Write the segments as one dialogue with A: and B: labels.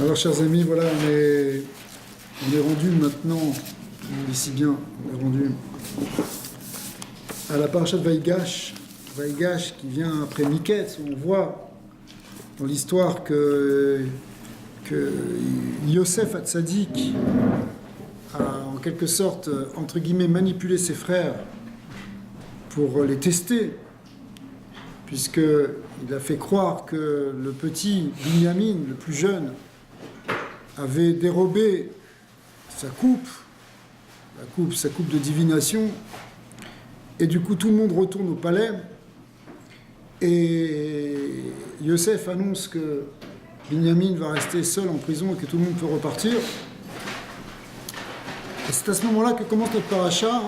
A: Alors, chers amis, voilà, on est rendu maintenant, on dit si bien, on est rendu à la parasha de Vaïgash, Vaïgash qui vient après Miketz, où on voit dans l'histoire que Yosef Hatzadik a en quelque sorte, entre guillemets, manipulé ses frères pour les tester, puisqu'il a fait croire que le petit Binyamin, le plus jeune, avait dérobé sa coupe de divination, et du coup tout le monde retourne au palais, et Yosef annonce que Binyamin va rester seul en prison et que tout le monde peut repartir. Et c'est à ce moment-là que commence notre paracha,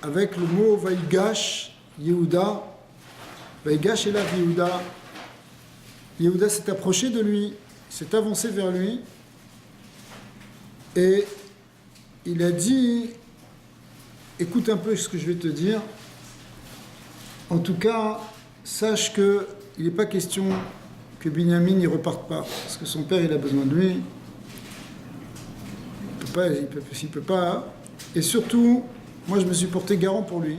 A: avec le mot Vaïgash, Yehuda. Vaïgash est là, Yehuda. Yehuda s'est approché de lui, s'est avancé vers lui, et il a dit, écoute un peu ce que je vais te dire, en tout cas, sache qu'il n'est pas question que Binyamin n'y reparte pas, parce que son père, il a besoin de lui, il peut pas, et surtout, moi je me suis porté garant pour lui,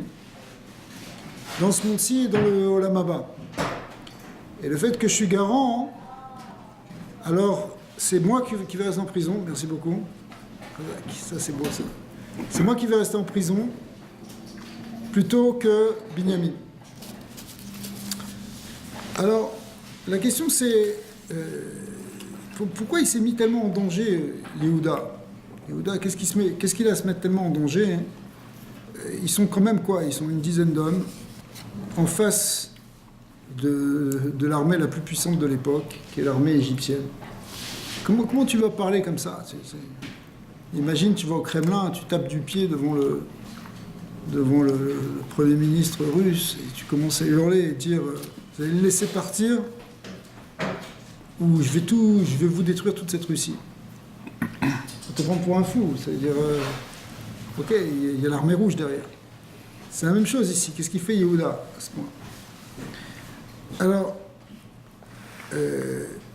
A: dans ce monde-ci et dans le Olam Haba. Et le fait que je suis garant, alors c'est moi qui vais rester en prison, merci beaucoup, ça c'est beau ça, c'est moi qui vais rester en prison, plutôt que Binyamin. Alors, la question c'est, pourquoi il s'est mis tellement en danger, Yehuda ? Yehuda, qu'est-ce qu'il a à se mettre tellement en danger, hein ? Ils sont quand même quoi ? Ils sont une dizaine d'hommes, en face de l'armée la plus puissante de l'époque, qui est l'armée égyptienne. Comment tu vas parler comme ça ? Imagine, tu vas au Kremlin, tu tapes du pied devant le Premier ministre russe, et tu commences à hurler et dire « Vous allez le laisser partir, ou je vais vous détruire toute cette Russie. » On te prend pour un fou, c'est-à-dire ok, il y a l'armée rouge derrière. C'est la même chose ici. Qu'est-ce qu'il fait Yehuda à ce point ? Alors,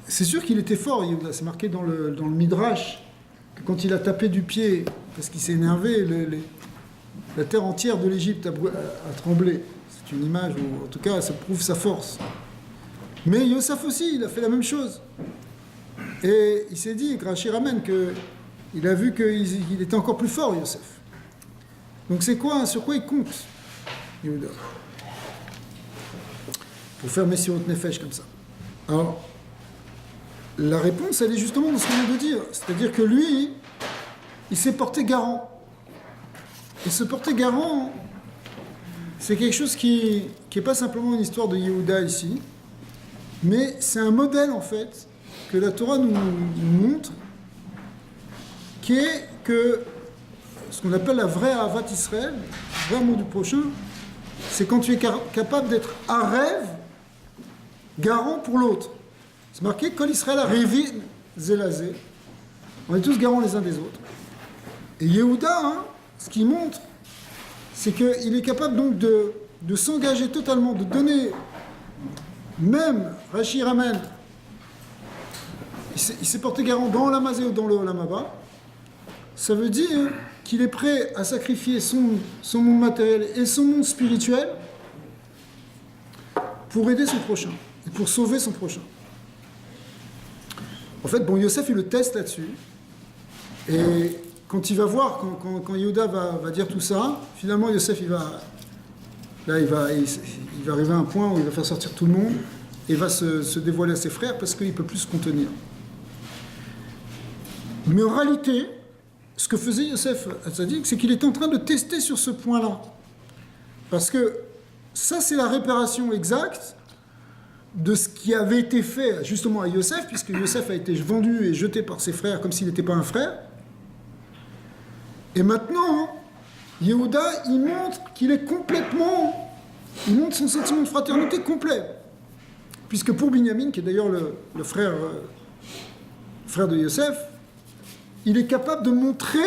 A: c'est sûr qu'il était fort, Yehuda. C'est marqué dans le Midrash que quand il a tapé du pied, parce qu'il s'est énervé, la terre entière de l'Égypte a tremblé. C'est une image où, en tout cas, ça prouve sa force. Mais Yosef aussi, il a fait la même chose. Et il s'est dit, Rashi ramène, qu'il a vu qu'il était encore plus fort, Yosef. Donc c'est quoi, sur quoi il compte, Yehuda, pour faire Messirot Nefesh comme ça? Alors, la réponse, elle est justement dans ce qu'on vient de dire. C'est-à-dire que lui, il s'est porté garant. Et se porter garant, c'est quelque chose qui n'est pas simplement une histoire de Yehuda ici, mais c'est un modèle, en fait, que la Torah nous montre, qui est que ce qu'on appelle la vraie Ahavat Israël, le vrai amour du prochain, c'est quand tu es capable d'être à rêve, garant pour l'autre. C'est marqué, Kol Israël Arevin Zelazé. On est tous garants les uns des autres. Et Yehuda, ce qu'il montre, c'est qu'il est capable donc de s'engager totalement, de donner, même, Rashi ramène, il s'est porté garant dans l'Amazé ou dans le Olam Haba. Ça veut dire qu'il est prêt à sacrifier son monde matériel et son monde spirituel pour aider son prochain et pour sauver son prochain. En fait, Yosef, il le teste là-dessus. Et quand il va voir, quand Yehuda va dire tout ça, finalement, Yosef, il va arriver à un point où il va faire sortir tout le monde et va se dévoiler à ses frères parce qu'il ne peut plus se contenir. Mais en réalité, ce que faisait Yosef Hatzadik, c'est qu'il était en train de tester sur ce point-là. Parce que ça, c'est la réparation exacte de ce qui avait été fait justement à Yosef, puisque Yosef a été vendu et jeté par ses frères comme s'il n'était pas un frère. Et maintenant, Yehuda, il montre qu'il est complètement... Il montre son sentiment de fraternité complet. Puisque pour Binyamin, qui est d'ailleurs le frère de Yosef, il est capable de montrer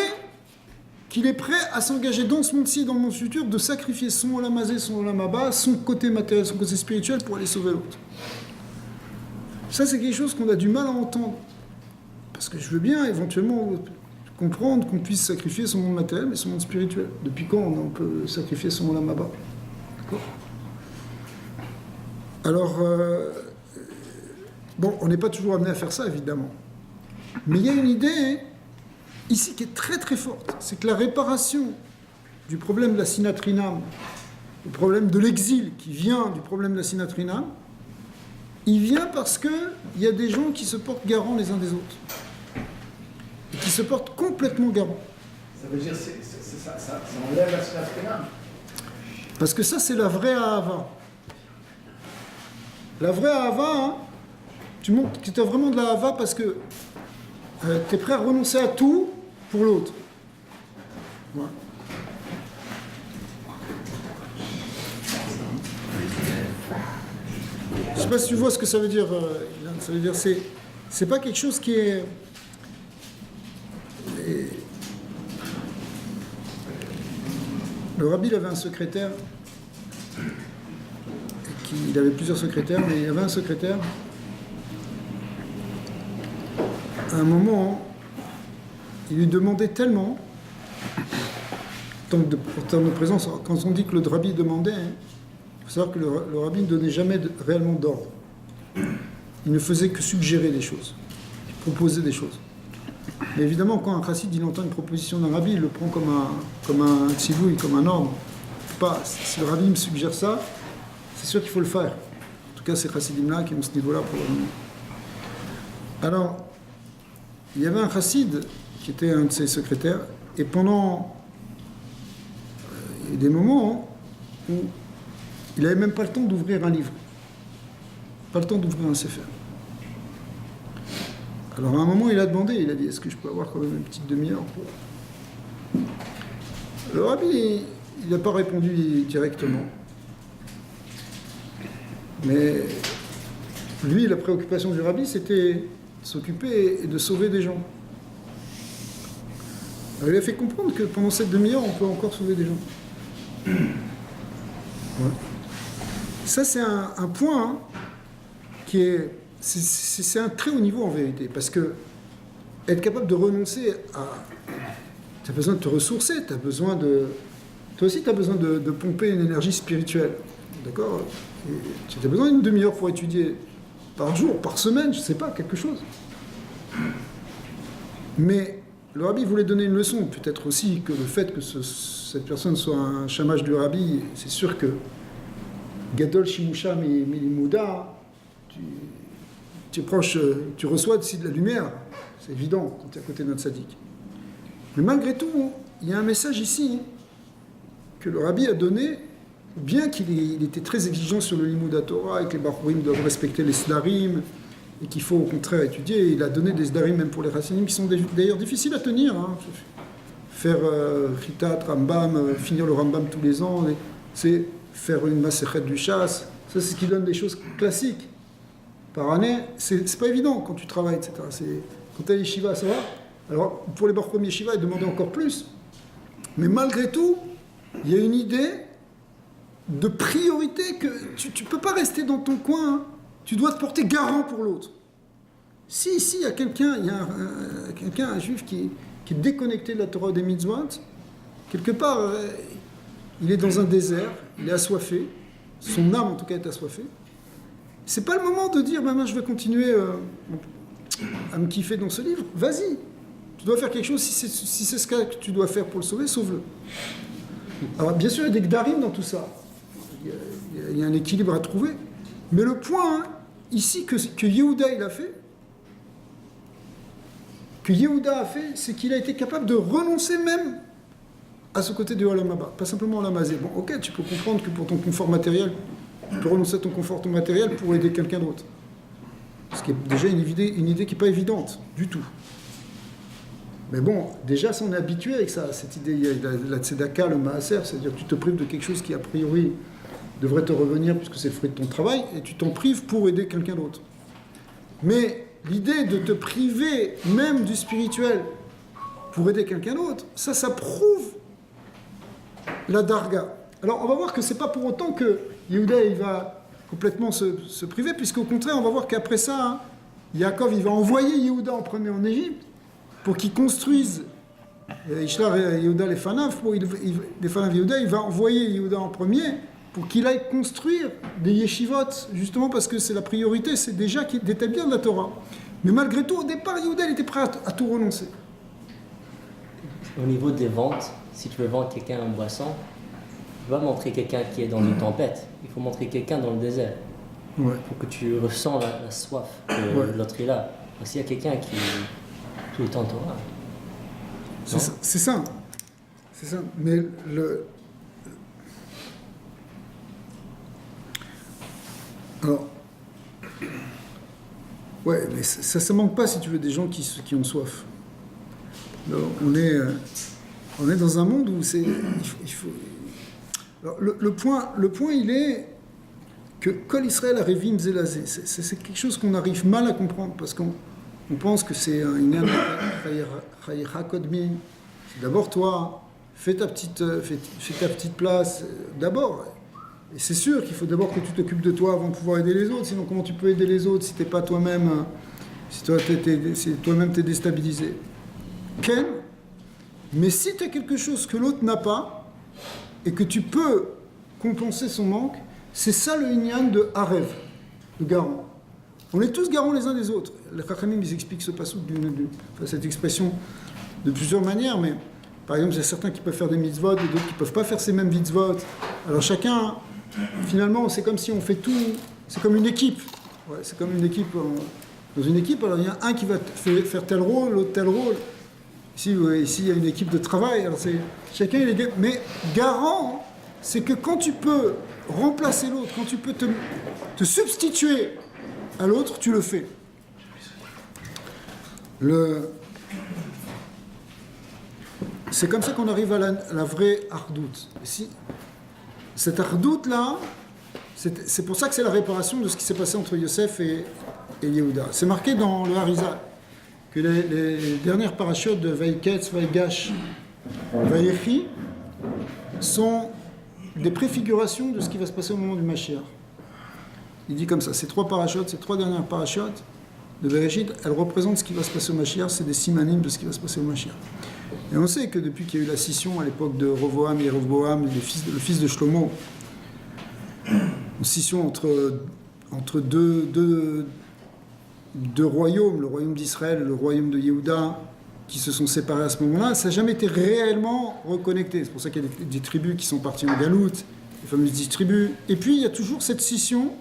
A: qu'il est prêt à s'engager dans ce monde-ci et dans le monde futur, de sacrifier son Olam Hazé, son Olam Haba, son côté matériel, son côté spirituel pour aller sauver l'autre. Ça, c'est quelque chose qu'on a du mal à entendre. Parce que je veux bien éventuellement comprendre qu'on puisse sacrifier son monde matériel mais son monde spirituel. Depuis quand on peut sacrifier son monde là-bas? D'accord. Alors, bon, on n'est pas toujours amené à faire ça, évidemment. Mais il y a une idée ici qui est très très forte. C'est que la réparation du problème de la sinatrinam, le problème de l'exil qui vient du problème de la sinatrinam, il vient parce qu'il y a des gens qui se portent garants les uns des autres. Et qui se portent complètement garants.
B: Ça veut dire que ça enlève la sinatrinam.
A: Parce que ça, c'est la vraie Ahava. La vraie Ahava, hein, tu montres que tu as vraiment de la Ahava parce que tu es prêt à renoncer à tout pour l'autre. Voilà. Je ne sais pas si tu vois ce que ça veut dire. Ça veut dire c'est pas quelque chose qui est... Le rabbi, il avait un secrétaire. Il avait plusieurs secrétaires, mais il y avait un secrétaire. À un moment, il lui demandait tellement, en termes de présence, quand on dit que le rabbi demandait, il faut savoir que le rabbi ne donnait jamais réellement d'ordre. Il ne faisait que suggérer des choses, proposer des choses. Mais évidemment, quand un chassid il entend une proposition d'un rabbi, il le prend comme un tzivouï, comme un ordre. Si le rabbi me suggère ça, c'est sûr qu'il faut le faire. En tout cas, c'est chassidim-là qui ont ce niveau-là pour le moment. Alors, il y avait un chassid qui était un de ses secrétaires, et pendant il y a des moments où il n'avait même pas le temps d'ouvrir un livre, pas le temps d'ouvrir un sefer. Alors à un moment, il a demandé, il a dit, est-ce que je peux avoir quand même une petite demi-heure pour... Le rabbi, il n'a pas répondu directement. Mais lui, la préoccupation du rabbi, c'était de s'occuper et de sauver des gens. Alors, il a fait comprendre que pendant cette demi-heure, on peut encore sauver des gens. Ouais. Ça, c'est un point hein, qui est... C'est un très haut niveau en vérité, parce que être capable de renoncer à... Tu as besoin de te ressourcer, tu as besoin de... Toi aussi, tu as besoin de pomper une énergie spirituelle. D'accord? Tu as besoin d'une demi-heure pour étudier par jour, par semaine, je ne sais pas, quelque chose. Mais le rabbi voulait donner une leçon. Peut-être aussi que le fait que cette personne soit un chamage du rabbi, c'est sûr que Gadol Shimusha Milimouda, tu es proche, tu reçois aussi de la lumière. C'est évident quand tu es à côté de notre sadique. Mais malgré tout, il y a un message ici que le rabbi a donné, bien qu'il était très exigeant sur le Limud Torah et que les Bachurim doivent respecter les Sdarim et qu'il faut au contraire étudier. Il a donné des Sdarim même pour les Chassidim qui sont d'ailleurs difficiles à tenir. Hein. Faire Chitat, Rambam, finir le Rambam tous les ans, c'est faire une Masechet du Chasse. Ça, c'est ce qui donne des choses classiques. Par année, c'est pas évident quand tu travailles, etc. Quand tu as les Yeshiva, ça va. Alors, pour les Bachurim Yeshiva, ils demandaient encore plus. Mais malgré tout, il y a une idée de priorité que tu ne peux pas rester dans ton coin, hein. Tu dois te porter garant pour l'autre. Si ici il y a quelqu'un, un juif qui est déconnecté de la Torah des mitzvot, quelque part, il est dans un désert, il est assoiffé, son âme en tout cas est assoiffée. C'est pas le moment de dire, maman, je vais continuer à me kiffer dans ce livre. Vas-y, tu dois faire quelque chose, si c'est ce que tu dois faire pour le sauver, sauve-le. Alors bien sûr, il y a des gdarim dans tout ça. Il y a un équilibre à trouver. Mais le point, hein, ici, que Yehuda il a fait, c'est qu'il a été capable de renoncer même à ce côté de Olam Haba, pas simplement Olam Hazé. Bon, ok, tu peux comprendre que pour ton confort matériel, tu peux renoncer à ton confort matériel pour aider quelqu'un d'autre. Ce qui est déjà une idée qui n'est pas évidente, du tout. Mais bon, déjà, si on est habitué avec ça, cette idée, il y a la tzedaka, le maaser, c'est-à-dire que tu te prives de quelque chose qui, a priori, devrait te revenir puisque c'est le fruit de ton travail, et tu t'en prives pour aider quelqu'un d'autre. Mais l'idée de te priver même du spirituel pour aider quelqu'un d'autre, ça prouve la darga. Alors, on va voir que c'est pas pour autant que Yehuda il va complètement se priver, puisqu'au contraire, on va voir qu'après ça, hein, Yaakov, il va envoyer Yehuda en premier en Égypte pour qu'il construise Ishlar Yehuda les Fanav, les Fanav Yehuda, il va envoyer Yehuda en premier pour qu'il aille construire des yeshivot, justement parce que c'est la priorité, c'est déjà d'établir la Torah. Mais malgré tout, au départ, Yehuda, il était prêt à tout renoncer.
C: Au niveau des ventes, si tu veux vendre quelqu'un en boisson, tu vas montrer quelqu'un qui est dans une tempête. Il faut montrer quelqu'un dans le désert.
A: Ouais.
C: Pour que tu ressens la soif que l'autre est là. S'il y a quelqu'un qui est tout le temps Torah.
A: C'est ça. C'est ça. Mais alors, ouais, mais ça manque pas, si tu veux, des gens qui ont soif. Alors, on est dans un monde où il faut. Alors, le point, il est que Kol Israël Arevim Zelazé, c'est quelque chose qu'on arrive mal à comprendre parce qu'on pense que c'est un Inyan Chayecha Kodmi. D'abord toi, fais ta petite place d'abord. Et c'est sûr qu'il faut d'abord que tu t'occupes de toi avant de pouvoir aider les autres. Sinon, comment tu peux aider les autres si t'es pas toi-même, si toi-même t'es déstabilisé. Ken, mais si tu as quelque chose que l'autre n'a pas et que tu peux compenser son manque, c'est ça le Inyan de Harev, le garant. On est tous garants les uns des autres. Les Chachamim, ils expliquent ce passage, cette expression de plusieurs manières, mais par exemple, il y a certains qui peuvent faire des mitzvot et d'autres qui ne peuvent pas faire ces mêmes mitzvot. Alors chacun, finalement, c'est comme si on fait tout, c'est comme une équipe. Ouais, c'est comme une équipe. Dans une équipe, alors il y a un qui va faire tel rôle, l'autre tel rôle. Ici, il y a une équipe de travail, alors chacun il est. Mais garant, c'est que quand tu peux remplacer l'autre, quand tu peux te substituer à l'autre, tu le fais. C'est comme ça qu'on arrive à la vraie ardoute. Cette ardoute-là, c'est pour ça que c'est la réparation de ce qui s'est passé entre Yosef et Yehuda. C'est marqué dans le Harizal que les dernières parachutes de Vaïketz, Vaïgash, Vaïechi sont des préfigurations de ce qui va se passer au moment du Mashiach. Il dit comme ça, ces trois dernières parachutes de Bereshit, elles représentent ce qui va se passer au Mashiach, c'est des simanim de ce qui va se passer au Mashiach. Et on sait que depuis qu'il y a eu la scission à l'époque de Rovoam et Yeroboam, le fils de Shlomo, une scission entre deux royaumes, le royaume d'Israël et le royaume de Yehuda, qui se sont séparés à ce moment-là, ça n'a jamais été réellement reconnecté. C'est pour ça qu'il y a des tribus qui sont parties en galoute, les fameuses 10 tribus. Et puis il y a toujours cette scission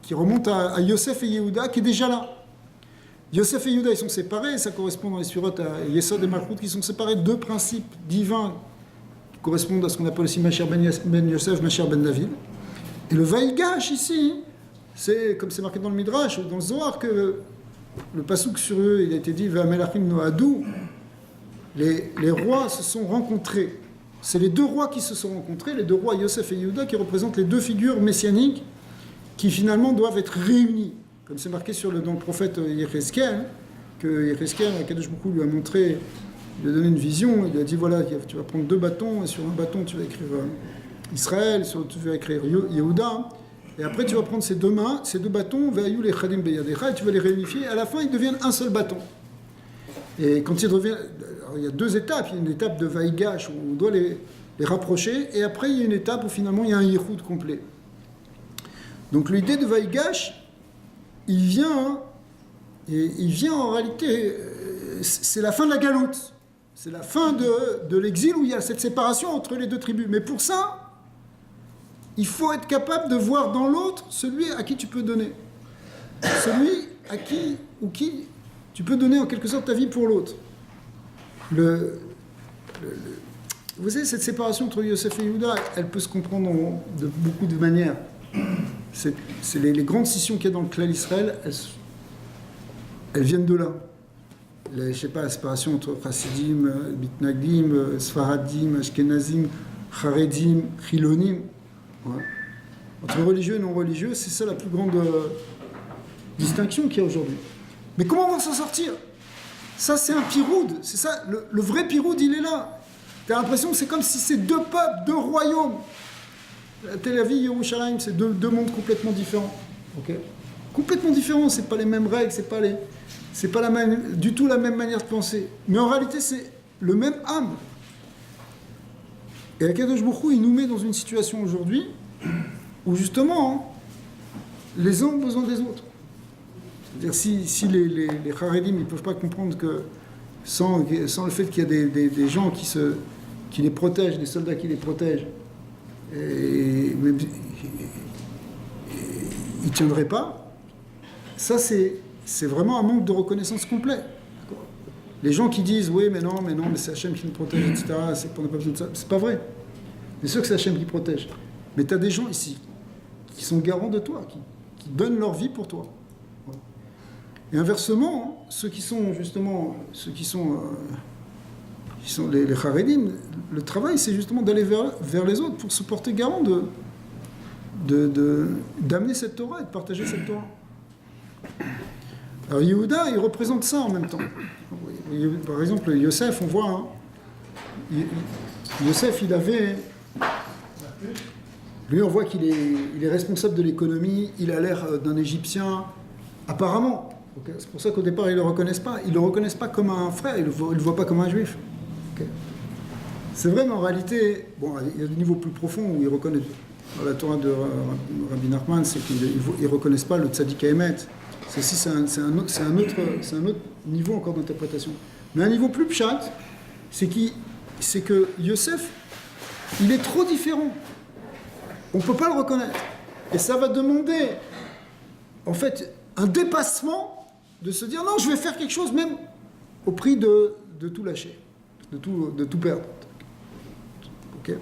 A: qui remonte à Yosef et Yehuda, qui est déjà là. Yosef et Yehuda, ils sont séparés, ça correspond dans les surotes à Yesod et Malchut, qui sont séparés de deux principes divins qui correspondent à ce qu'on appelle aussi Mashiach ben Yosef, Mashiach ben David. Et le Vaïgash ici, c'est, comme c'est marqué dans le Midrash, dans le Zohar, que le pasouk sur eux, il a été dit, V'amelachim noadou, les rois se sont rencontrés. C'est les deux rois qui se sont rencontrés, les deux rois Yosef et Yehuda, qui représentent les deux figures messianiques qui finalement doivent être réunies. Comme c'est marqué dans le prophète Yecheskel, que Yecheskel, Akadosh Baruch Hu lui a montré, il lui a donné une vision, il lui a dit voilà, tu vas prendre deux bâtons, et sur un bâton tu vas écrire Israël, sur l'autre tu vas écrire Yehuda, et après tu vas prendre ces deux bâtons, Ve'ayu lechadim beyadecha, et tu vas les réunifier, et à la fin ils deviennent un seul bâton. Et quand ils reviennent, alors, il y a deux étapes, il y a une étape de Vaïgash où on doit les rapprocher, et après il y a une étape où finalement il y a un Yichud complet. Donc l'idée de Vaïgash, il vient en réalité, c'est la fin de la galoute, c'est la fin de l'exil où il y a cette séparation entre les deux tribus. Mais pour ça, il faut être capable de voir dans l'autre celui à qui tu peux donner, celui à qui tu peux donner en quelque sorte ta vie pour l'autre. Vous savez, cette séparation entre Yosef et Yehuda, elle peut se comprendre de beaucoup de manières. C'est les grandes scissions qu'il y a dans le clan d'Israël, elles viennent de là. Je sais pas, la séparation entre Chassidim, Bitnagdim, Sfaradim, Ashkenazim, Charedim, Chilonim, ouais. Entre religieux et non religieux, c'est ça la plus grande distinction qu'il y a aujourd'hui. Mais comment on va s'en sortir? Ça, c'est un piroud, c'est ça, le vrai piroud, il est là. Tu as l'impression que c'est comme si c'est deux peuples, deux royaumes. Tel Aviv, Yerushalayim, c'est deux mondes complètement différents. Okay. Complètement différent, c'est pas les mêmes règles, c'est pas du tout la même manière de penser. Mais en réalité, c'est le même âme. Et Akadosh Baruch Hu, il nous met dans une situation aujourd'hui où justement, les uns ont besoin des autres. C'est-à-dire si les Haredim, ils ne peuvent pas comprendre que sans le fait qu'il y a des gens qui les protègent, des soldats qui les protègent, et même, ils ne tiendraient pas, ça c'est vraiment un manque de reconnaissance complet. Les gens qui disent oui mais non mais c'est Hachem qui nous protège, etc., c'est qu'on n'a pas besoin de ça, c'est pas vrai. C'est sûr que c'est Hachem qui protège. Mais tu as des gens ici qui sont garants de toi, qui donnent leur vie pour toi. Et inversement, ceux qui sont les Haredim, le travail c'est justement d'aller vers les autres pour se porter garant d'amener cette Torah et de partager cette Torah. Alors Yehuda, il représente ça en même temps. Par exemple, Yosef, on voit, Yosef, il avait... Lui, on voit qu'il est responsable de l'économie, il a l'air d'un Égyptien, apparemment. Okay. C'est pour ça qu'au départ, ils ne le reconnaissent pas. Ils ne le reconnaissent pas comme un frère, ils ne le voient pas comme un juif. Okay. C'est vrai, mais en réalité, bon, il y a des niveaux plus profonds où ils reconnaissent. Dans la Torah de Rabbi Nachman, c'est qu'ils ne reconnaissent pas le tzaddik Emet. C'est un autre niveau encore d'interprétation. Mais un niveau plus pshat, c'est que Yosef, il est trop différent. On ne peut pas le reconnaître. Et ça va demander, en fait, un dépassement de se dire non, je vais faire quelque chose même au prix de tout lâcher, de tout perdre. Ok.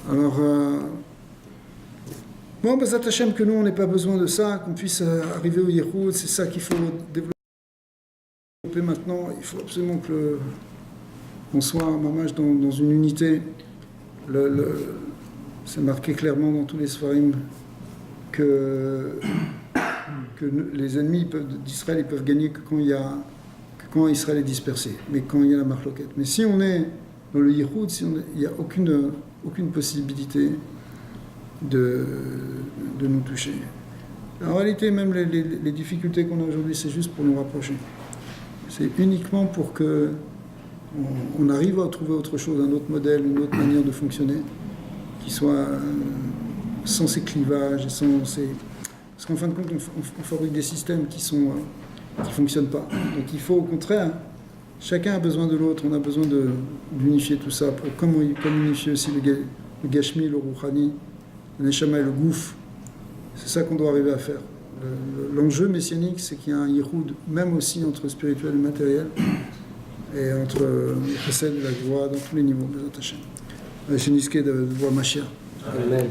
A: Alors, bon, Bezat Hashem, que nous, on n'ait pas besoin de ça, qu'on puisse arriver au Yehoud, c'est ça qu'il faut développer maintenant. Il faut absolument qu'on soit mamash dans une unité. C'est marqué clairement dans tous les Sfarim que les ennemis d'Israël ils peuvent gagner que quand Israël est dispersé, mais quand il y a la marloquette. Mais si on est dans le Yehoud, il n'y a aucune possibilité de nous toucher. En réalité, même les difficultés qu'on a aujourd'hui, c'est juste pour nous rapprocher. C'est uniquement pour que on arrive à trouver autre chose, un autre modèle, une autre manière de fonctionner, qui soit sans ces clivages, parce qu'en fin de compte, on fabrique des systèmes qui fonctionnent pas. Donc il faut au contraire, chacun a besoin de l'autre, on a besoin d'unifier tout ça, comme unifier aussi le Gashmi, le Rouhani, le Neshama et le Gouf. C'est ça qu'on doit arriver à faire. L'enjeu messianique, c'est qu'il y a un Yehoud, même aussi entre spirituel et matériel, et entre le Chesed et la Gvoura, dans tous les niveaux. Bezat Hashem. Chez Niske de voir Mashiach.
C: Amen.